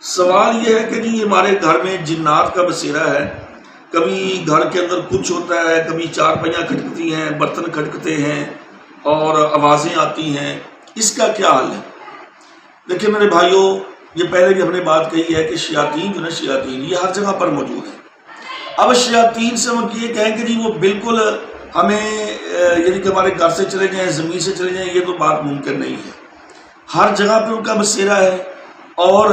سوال یہ ہے کہ جی ہمارے گھر میں جنات کا بسیرا ہے، کبھی گھر کے اندر کچھ ہوتا ہے، کبھی چارپائیاں کھٹکتی ہیں، برتن کھٹکتے ہیں اور آوازیں آتی ہیں، اس کا کیا حل ہے؟ دیکھیں میرے بھائیوں، یہ پہلے بھی ہم نے بات کہی ہے کہ شیاطین جو نا شیاطین یہ ہر جگہ پر موجود ہیں۔ اب شیاطین سے ہم یہ کہیں کہ جی وہ بالکل ہمیں یعنی کہ ہمارے گھر سے چلے جائیں، زمین سے چلے جائیں، یہ تو بات ممکن نہیں ہے۔ ہر جگہ پہ ان کا بسیرا ہے، اور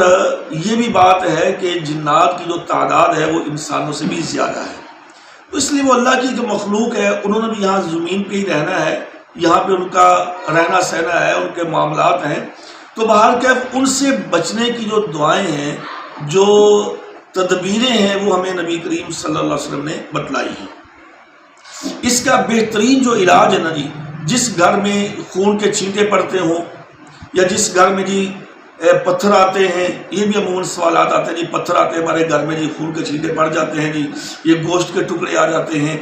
یہ بھی بات ہے کہ جنات کی جو تعداد ہے وہ انسانوں سے بھی زیادہ ہے، تو اس لیے وہ اللہ کی جو مخلوق ہے انہوں نے بھی یہاں زمین پہ ہی رہنا ہے، یہاں پہ ان کا رہنا سہنا ہے، ان کے معاملات ہیں۔ تو بہرکیف ان سے بچنے کی جو دعائیں ہیں، جو تدبیریں ہیں، وہ ہمیں نبی کریم صلی اللہ علیہ وسلم نے بتلائی ہیں۔ اس کا بہترین جو علاج ہے نا جی، جس گھر میں خون کے چھینٹے پڑتے ہوں، یا جس گھر میں جی پتھر آتے ہیں، یہ بھی عموماً سوالات آتے ہیں جی پتھر آتے ہیں ہمارے گھر میں، جی خون کے چھینٹے پڑ جاتے ہیں، جی یہ گوشت کے ٹکڑے آ جاتے ہیں،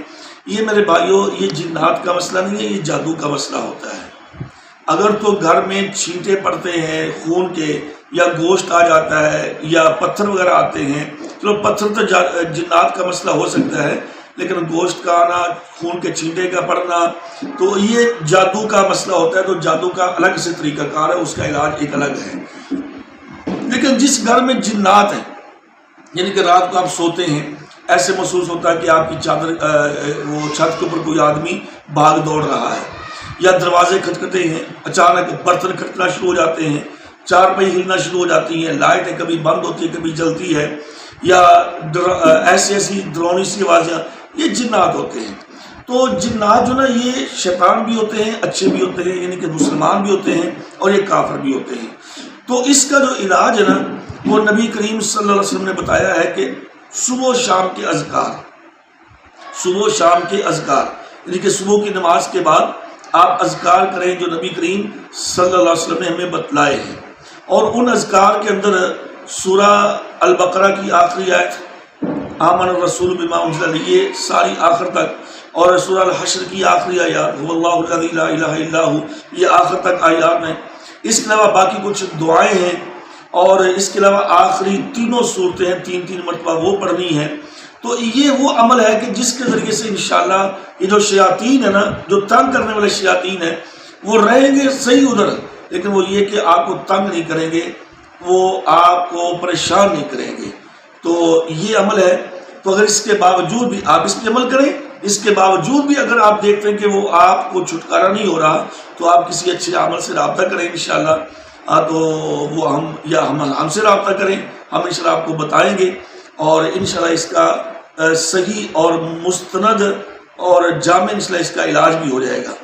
یہ میرے بھائیوں یہ جنات کا مسئلہ نہیں ہے، یہ جادو کا مسئلہ ہوتا ہے۔ اگر تو گھر میں چھینٹے پڑتے ہیں خون کے، یا گوشت آ جاتا ہے، یا پتھر وغیرہ آتے ہیں، چلو پتھر تو جنات کا مسئلہ ہو سکتا ہے، لیکن گوشت کا آنا، خون کے چھینٹے کا پڑنا، تو یہ جادو کا مسئلہ ہوتا ہے، تو جادو کا الگ سے طریقہ کار ہے، اس کا علاج ایک الگ ہے۔ لیکن جس گھر میں جنات ہیں، یعنی کہ رات کو آپ سوتے ہیں، ایسے محسوس ہوتا ہے کہ آپ کی چادر وہ چھت کے اوپر کوئی آدمی بھاگ دوڑ رہا ہے، یا دروازے کھٹکھٹے ہیں، اچانک برتن کھٹکنا شروع ہو جاتے ہیں، چارپائی ہلنا شروع ہو جاتی ہیں، لائٹیں کبھی بند ہوتی ہے کبھی جلتی ہے، یا ایسی ڈرونی سی آوازیں، یہ جنات ہوتے ہیں۔ تو جنات جو نا یہ شیطان بھی ہوتے ہیں، اچھے بھی ہوتے ہیں، یعنی کہ مسلمان بھی ہوتے ہیں اور یہ کافر بھی ہوتے ہیں۔ تو اس کا جو علاج ہے نا وہ نبی کریم صلی اللہ علیہ وسلم نے بتایا ہے کہ صبح و شام کے اذکار، صبح و شام کے اذکار، یعنی کہ صبح کی نماز کے بعد آپ اذکار کریں جو نبی کریم صلی اللہ علیہ وسلم نے ہمیں بتلائے ہیں، اور ان اذکار کے اندر سورہ البقرہ کی آخری آیت آمن الرسول بما انزل الیہ یہ ساری آخر تک، اور سورہ الحشر کی آخری آیات هو اللہ الذی لا الہ الا هو یہ آخر تک آیات ہیں۔ اس کے علاوہ باقی کچھ دعائیں ہیں، اور اس کے علاوہ آخری تینوں صورتیں ہیں، تین تین مرتبہ وہ پڑھنی ہیں۔ تو یہ وہ عمل ہے کہ جس کے ذریعے سے انشاءاللہ یہ جو شیاطین ہے نا، جو تنگ کرنے والے شیاطین ہیں، وہ رہیں گے صحیح ادھر، لیکن وہ یہ کہ آپ کو تنگ نہیں کریں گے، وہ آپ کو پریشان نہیں کریں گے۔ تو یہ عمل ہے۔ تو اگر اس کے باوجود بھی آپ اس پہ عمل کریں، اس کے باوجود بھی اگر آپ دیکھتے ہیں کہ وہ آپ کو چھٹکارا نہیں ہو رہا، تو آپ کسی اچھے عمل سے رابطہ کریں انشاءاللہ، تو وہ ہم سے رابطہ کریں، ہم انشاءاللہ آپ کو بتائیں گے، اور انشاءاللہ اس کا صحیح اور مستند اور جامع انشاءاللہ اس کا علاج بھی ہو جائے گا۔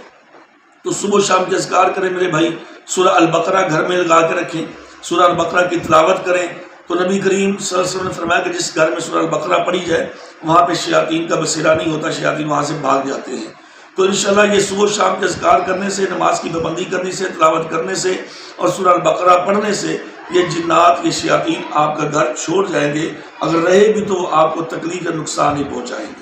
تو صبح و شام کے اذکار کریں میرے بھائی، سورہ البقرہ گھر میں لگا کے رکھیں، سورہ البقرہ کی تلاوت کریں۔ تو نبی کریم صلی اللہ علیہ وسلم نے فرمایا کہ جس گھر میں سورہ البقرہ پڑھی جائے وہاں پہ شیاطین کا بسیرا نہیں ہوتا، شیاطین وہاں سے بھاگ جاتے ہیں۔ تو انشاءاللہ یہ صبح و شام کے اذکار کرنے سے، نماز کی پابندی کرنے سے، تلاوت کرنے سے اور سورہ البقرہ پڑھنے سے یہ جنات، یہ شیاطین آپ کا گھر چھوڑ جائیں گے، اگر رہے بھی تو آپ کو تکلیف یا نقصان ہی پہنچائیں گے۔